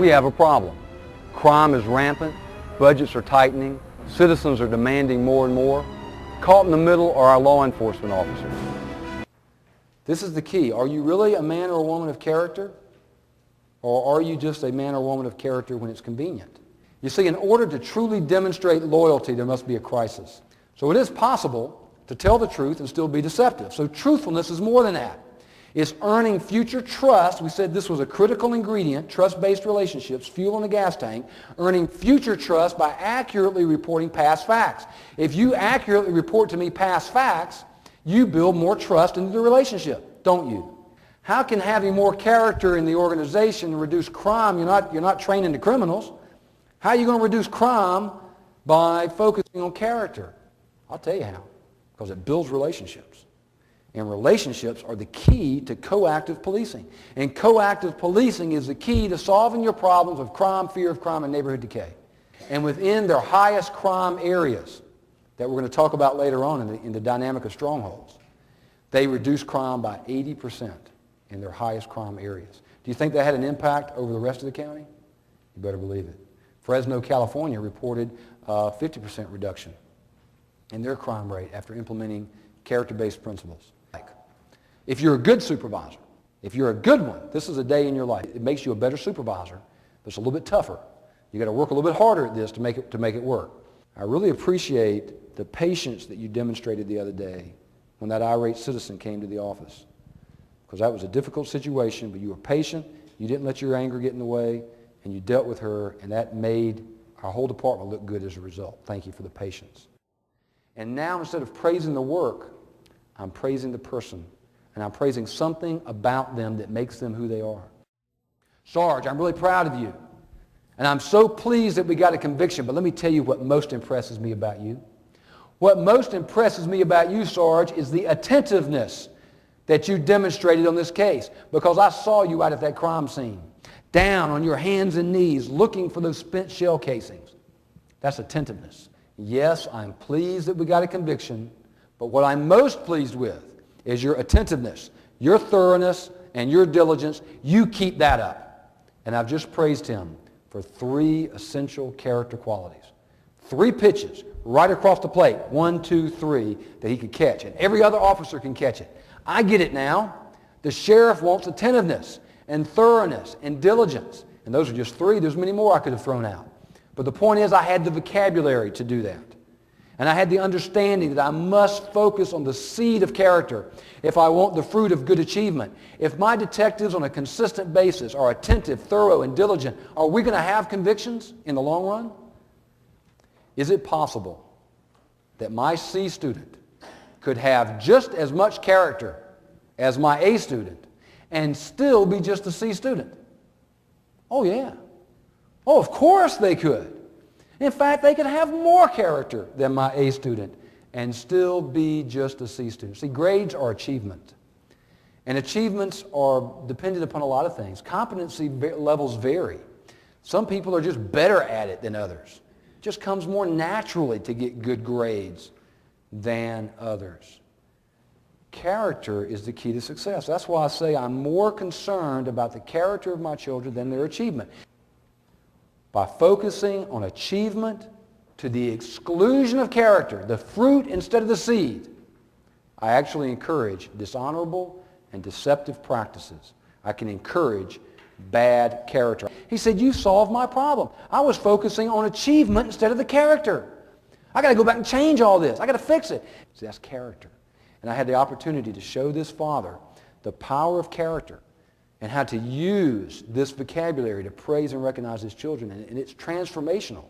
we have a problem. Crime is rampant, budgets are tightening, citizens are demanding more and more. Caught in the middle are our law enforcement officers. This is the key. Are you really a man or a woman of character? Or are you just a man or woman of character when it's convenient? You see, in order to truly demonstrate loyalty, there must be a crisis. So it is possible to tell the truth and still be deceptive. So truthfulness is more than that. It's earning future trust. We said this was a critical ingredient, trust-based relationships, fuel in the gas tank, earning future trust by accurately reporting past facts. If you accurately report to me past facts, you build more trust into the relationship, don't you? How can having more character in the organization reduce crime? You're not training the criminals. How are you going to reduce crime by focusing on character? I'll tell you how. Because it builds relationships. And relationships are the key to coactive policing. And coactive policing is the key to solving your problems of crime, fear of crime, and neighborhood decay. And within their highest crime areas that we're going to talk about later on in the dynamic of strongholds, they reduce crime by 80% in their highest crime areas. Do you think that had an impact over the rest of the county? You better believe it. Fresno, California reported a 50% reduction in their crime rate after implementing character-based principles. If you're a good supervisor, if you're a good one, this is a day in your life. It makes you a better supervisor, but it's a little bit tougher. You got to work a little bit harder at this to make it work. I really appreciate the patience that you demonstrated the other day when that irate citizen came to the office, because that was a difficult situation, but you were patient, you didn't let your anger get in the way, and you dealt with her, and that made our whole department look good as a result. Thank you for the patience. And now, instead of praising the work, I'm praising the person, and I'm praising something about them that makes them who they are. Sarge, I'm really proud of you, and I'm so pleased that we got a conviction, but let me tell you what most impresses me about you. What most impresses me about you, Sarge, is the attentiveness that you demonstrated on this case, because I saw you out at that crime scene, down on your hands and knees, looking for those spent shell casings. That's attentiveness. Yes, I'm pleased that we got a conviction, but what I'm most pleased with is your attentiveness, your thoroughness, and your diligence. You keep that up. And I've just praised him for 3 essential character qualities. 3 pitches right across the plate, 1, 2, 3, that he could catch, and every other officer can catch it. I get it now. The sheriff wants attentiveness and thoroughness and diligence. And those are just 3. There's many more I could have thrown out. But the point is I had the vocabulary to do that. And I had the understanding that I must focus on the seed of character if I want the fruit of good achievement. If my detectives on a consistent basis are attentive, thorough, and diligent, are we going to have convictions in the long run? Is it possible that my C student could have just as much character as my A student and still be just a C student? Oh, yeah. Oh, of course they could. In fact, they could have more character than my A student and still be just a C student. See, grades are achievement. And achievements are dependent upon a lot of things. Competency levels vary. Some people are just better at it than others. It just comes more naturally to get good grades than others. Character is the key to success. That's why I say I'm more concerned about the character of my children than their achievement. By focusing on achievement to the exclusion of character, the fruit instead of the seed, I actually encourage dishonorable and deceptive practices. I can encourage bad character. He said, you solved my problem. I was focusing on achievement instead of the character. I got to go back and change all this. I got to fix it. See, that's character. And I had the opportunity to show this father the power of character and how to use this vocabulary to praise and recognize his children. And it's transformational.